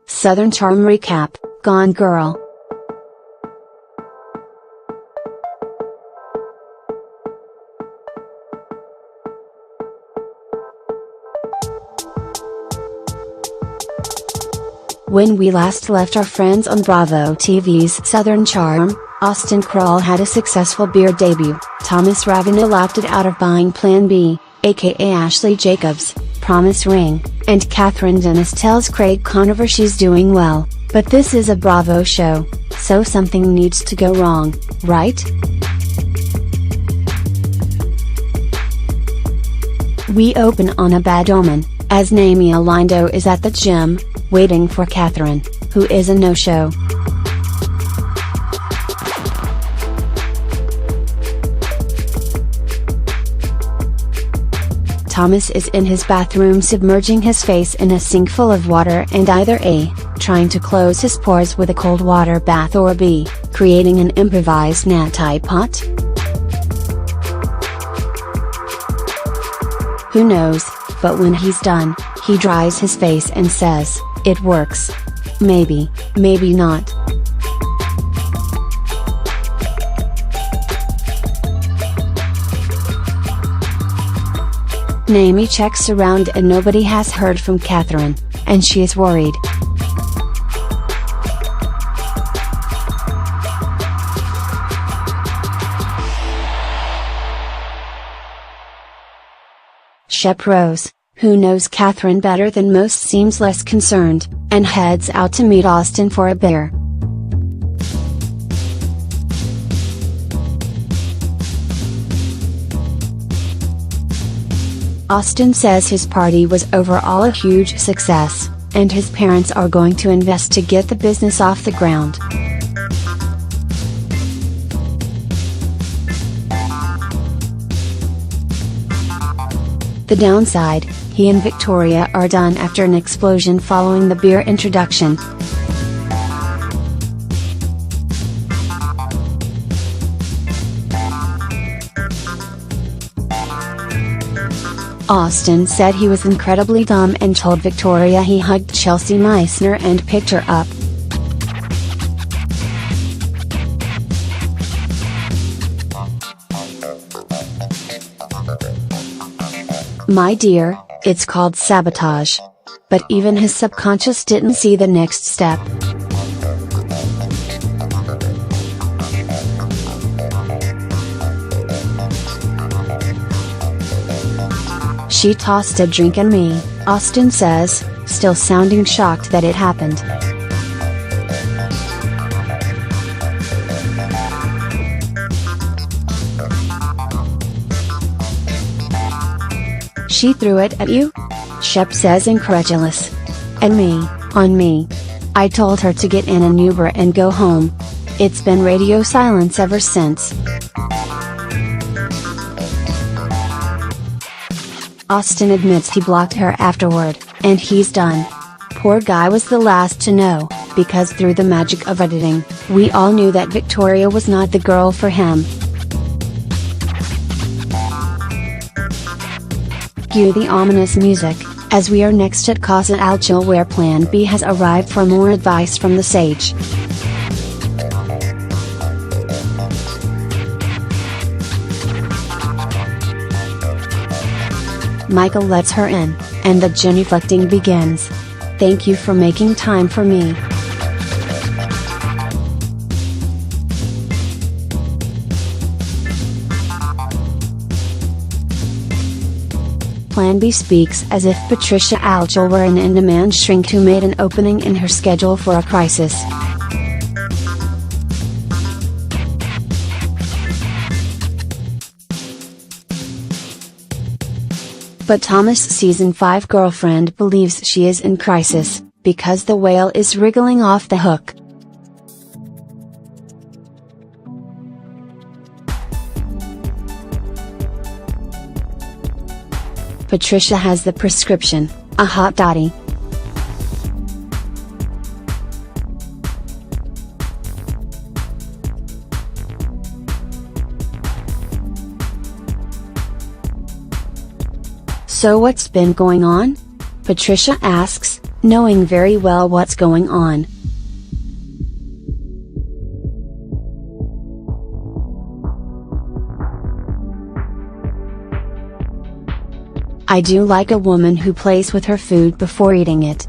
Southern Charm recap, Gone Girl. When we last left our friends on Bravo TV's Southern Charm, Austin Kroll had a successful beer debut. Thomas Ravenel opted out of buying Plan B, aka Ashley Jacobs' promise ring, and Catherine Dennis tells Craig Conover she's doing well, but this is a Bravo show, so something needs to go wrong, right? We open on a bad omen, as Naomi Alindo is at the gym, waiting for Catherine, who is a no-show. Thomas is in his bathroom submerging his face in a sink full of water and either A, trying to close his pores with a cold water bath, or B, creating an improvised neti pot? Who knows, but when he's done, he dries his face and says, "It works. Maybe, maybe not." Naomi checks around and nobody has heard from Catherine, and she is worried. Shep Rose, who knows Catherine better than most, seems less concerned, and heads out to meet Austin for a beer. Austin says his party was overall a huge success, and his parents are going to invest to get the business off the ground. The downside, he and Victoria are done after an explosion following the beer introduction. Austin said he was incredibly dumb and told Victoria he hugged Chelsea Meissner and picked her up. "My dear, it's called sabotage." But even his subconscious didn't see the next step. "She tossed a drink at me," Austin says, still sounding shocked that it happened. "She threw it at you?" Shep says, incredulous. "And me, on me. I told her to get in an Uber and go home. It's been radio silence ever since." Austin admits he blocked her afterward, and he's done. Poor guy was the last to know, because through the magic of editing, we all knew that Victoria was not the girl for him. Cue the ominous music, as we are next at Casa Alchil, where Plan B has arrived for more advice from the sage. Michael lets her in, and the genuflecting begins. "Thank you for making time for me." Plan B speaks as if Patricia Alchil were an in-demand shrink who made an opening in her schedule for a crisis. But Thomas' season 5 girlfriend believes she is in crisis, because the whale is wriggling off the hook. Patricia has the prescription, a hot toddy. "So what's been going on?" Patricia asks, knowing very well what's going on. I do like a woman who plays with her food before eating it.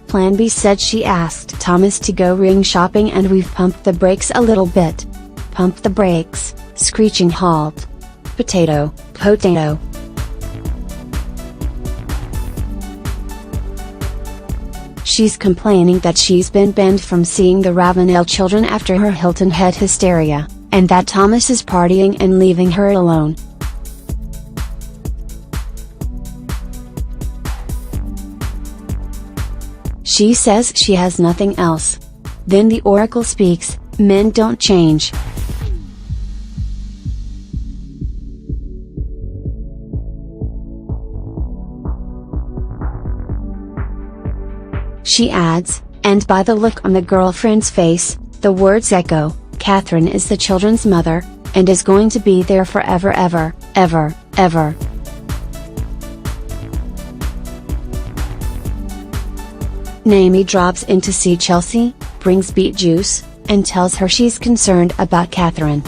Plan B said she asked Thomas to go ring shopping and we've pumped the brakes a little bit. Pump the brakes, screeching halt. Potato, potato. She's complaining that she's been banned from seeing the Ravenel children after her Hilton Head hysteria, and that Thomas is partying and leaving her alone. She says she has nothing else. Then the oracle speaks, men don't change. She adds, and by the look on the girlfriend's face, the words echo, Catherine is the children's mother, and is going to be there forever ever, ever, ever. Naomi drops in to see Chelsea, brings beet juice, and tells her she's concerned about Catherine.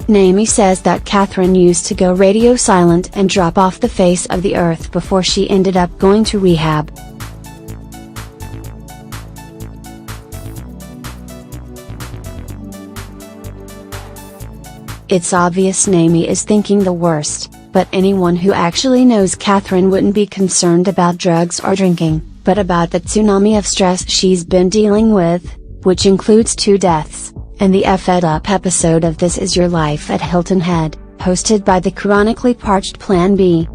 Naomi says that Catherine used to go radio silent and drop off the face of the earth before she ended up going to rehab. It's obvious Naomi is thinking the worst, but anyone who actually knows Catherine wouldn't be concerned about drugs or drinking, but about the tsunami of stress she's been dealing with, which includes 2 deaths. And the Fed Up episode of This Is Your Life at Hilton Head, hosted by the chronically parched Plan B.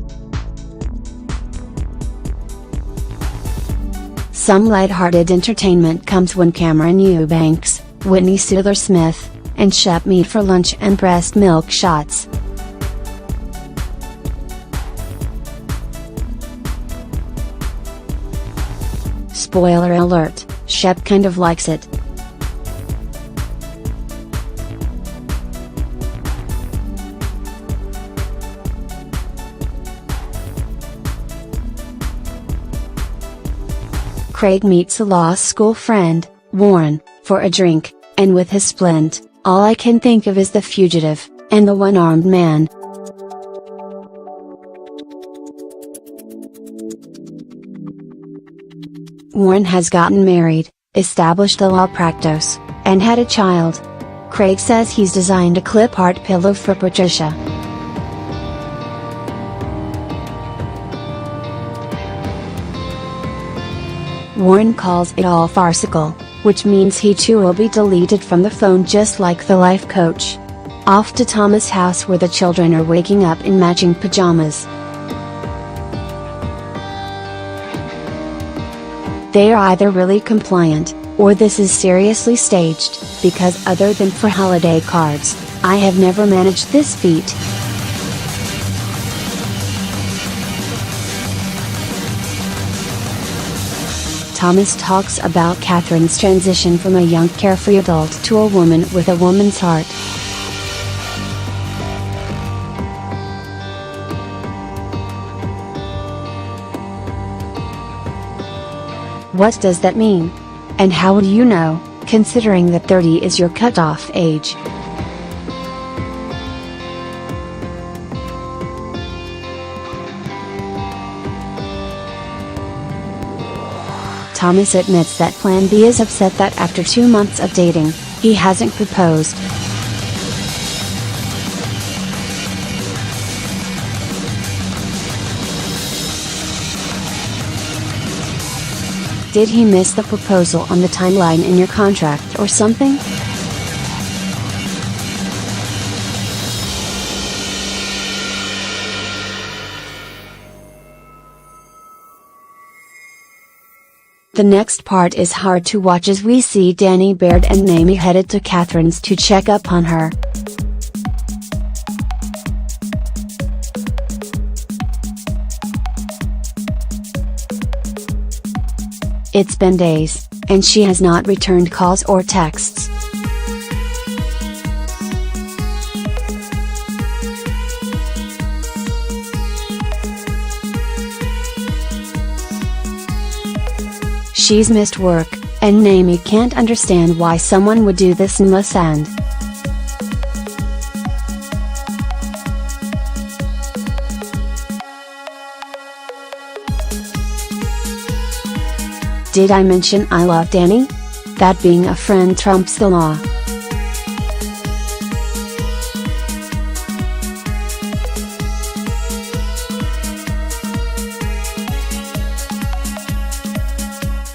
Some lighthearted entertainment comes when Cameron Eubanks, Whitney Souther-Smith, and Shep meet for lunch and breast milk shots. Spoiler alert, Shep kind of likes it. Craig meets a law school friend, Warren, for a drink, and with his splint, all I can think of is The Fugitive, and the one-armed man. Warren has gotten married, established a law practice, and had a child. Craig says he's designed a clip art pillow for Patricia. Warren calls it all farcical, which means he too will be deleted from the phone just like the life coach. Off to Thomas' house where the children are waking up in matching pajamas. They are either really compliant, or this is seriously staged, because other than for holiday cards, I have never managed this feat. Thomas talks about Catherine's transition from a young carefree adult to a woman with a woman's heart. What does that mean? And how would you know, considering that 30 is your cutoff age? Thomas admits that Plan B is upset that after 2 months of dating, he hasn't proposed. Did he miss the proposal on the timeline in your contract or something? The next part is hard to watch as we see Danny Baird and Naomi headed to Catherine's to check up on her. It's been days, and she has not returned calls or texts. She's missed work, and Naomi can't understand why someone would do this and must end. Did I mention I love Danny? That being a friend trumps the law.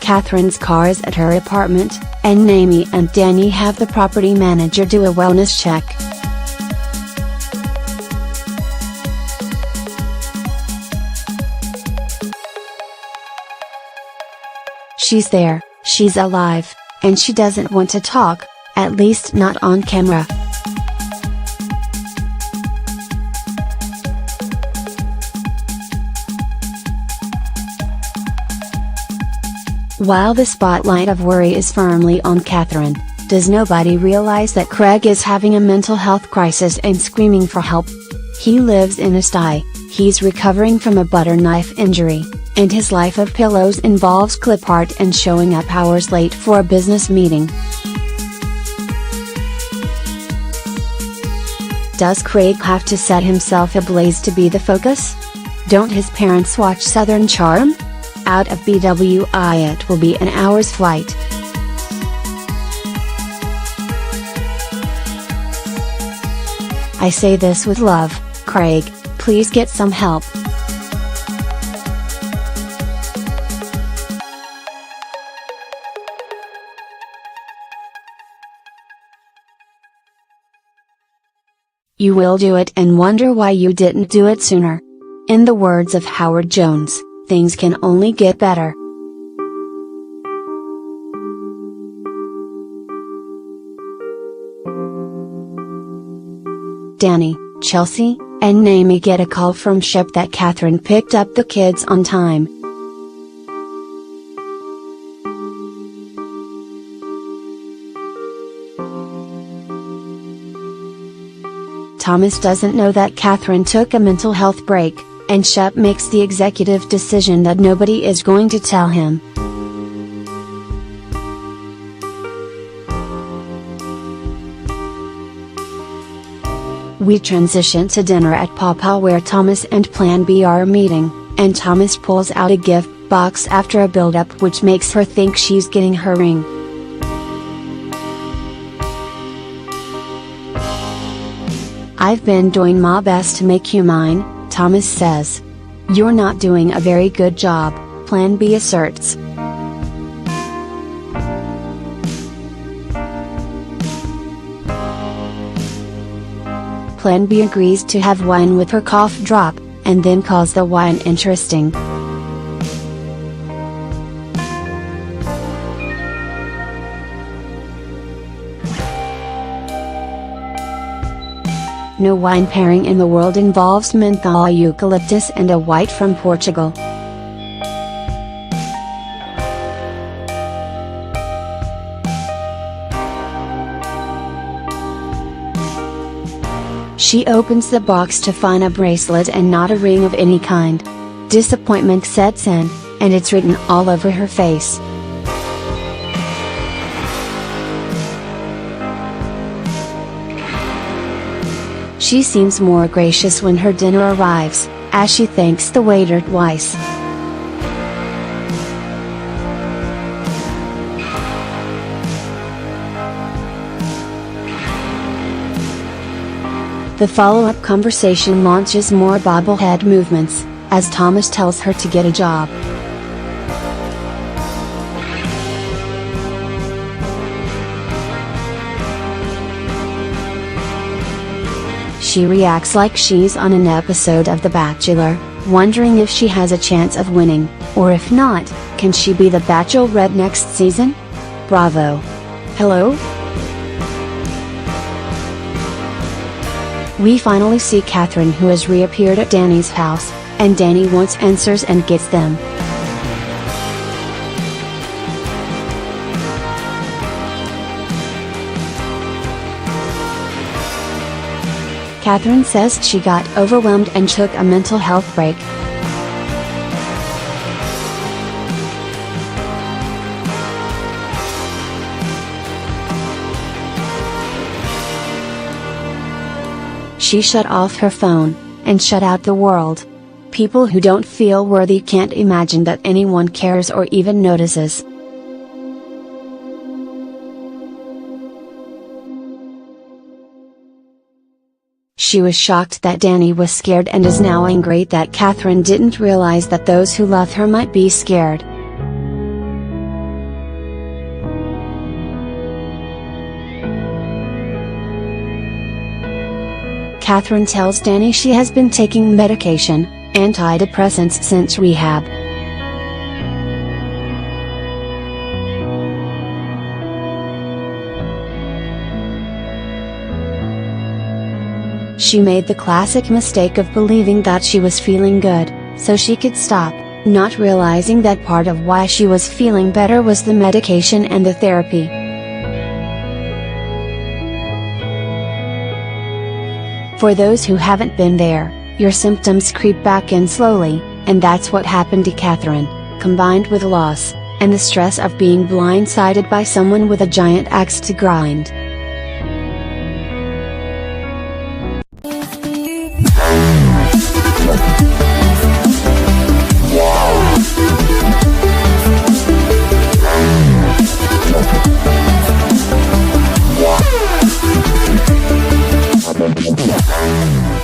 Catherine's car is at her apartment, and Naomi and Danny have the property manager do a wellness check. She's there, she's alive, and she doesn't want to talk, at least not on camera. While the spotlight of worry is firmly on Catherine, does nobody realize that Craig is having a mental health crisis and screaming for help? He lives in a sty, he's recovering from a butter knife injury, and his life of pillows involves clip art and showing up hours late for a business meeting. Does Craig have to set himself ablaze to be the focus? Don't his parents watch Southern Charm? Out of BWI it will be an hour's flight. I say this with love, Craig, please get some help. You will do it and wonder why you didn't do it sooner. In the words of Howard Jones, things can only get better. Danny, Chelsea, and Naomi get a call from Shep that Catherine picked up the kids on time. Thomas doesn't know that Catherine took a mental health break, and Shep makes the executive decision that nobody is going to tell him. We transition to dinner at Papa where Thomas and Plan B are meeting, and Thomas pulls out a gift box after a build-up which makes her think she's getting her ring. I've been doing my best to make you mine, Thomas says. You're not doing a very good job, Plan B asserts. Plan B agrees to have wine with her cough drop, and then calls the wine interesting. No wine pairing in the world involves menthol eucalyptus and a white from Portugal. She opens the box to find a bracelet and not a ring of any kind. Disappointment sets in, and it's written all over her face. She seems more gracious when her dinner arrives, as she thanks the waiter twice. The follow-up conversation launches more bobblehead movements, as Thomas tells her to get a job. She reacts like she's on an episode of The Bachelor, wondering if she has a chance of winning, or if not, can she be the Bachelorette next season? Bravo! Hello? We finally see Catherine, who has reappeared at Danny's house, and Danny wants answers and gets them. Catherine says she got overwhelmed and took a mental health break. She shut off her phone, and shut out the world. People who don't feel worthy can't imagine that anyone cares or even notices. She was shocked that Danny was scared and is now angry that Catherine didn't realize that those who love her might be scared. Catherine tells Danny she has been taking medication, antidepressants, since rehab. She made the classic mistake of believing that she was feeling good, so she could stop, not realizing that part of why she was feeling better was the medication and the therapy. For those who haven't been there, your symptoms creep back in slowly, and that's what happened to Catherine, combined with loss, and the stress of being blindsided by someone with a giant axe to grind. Yeah.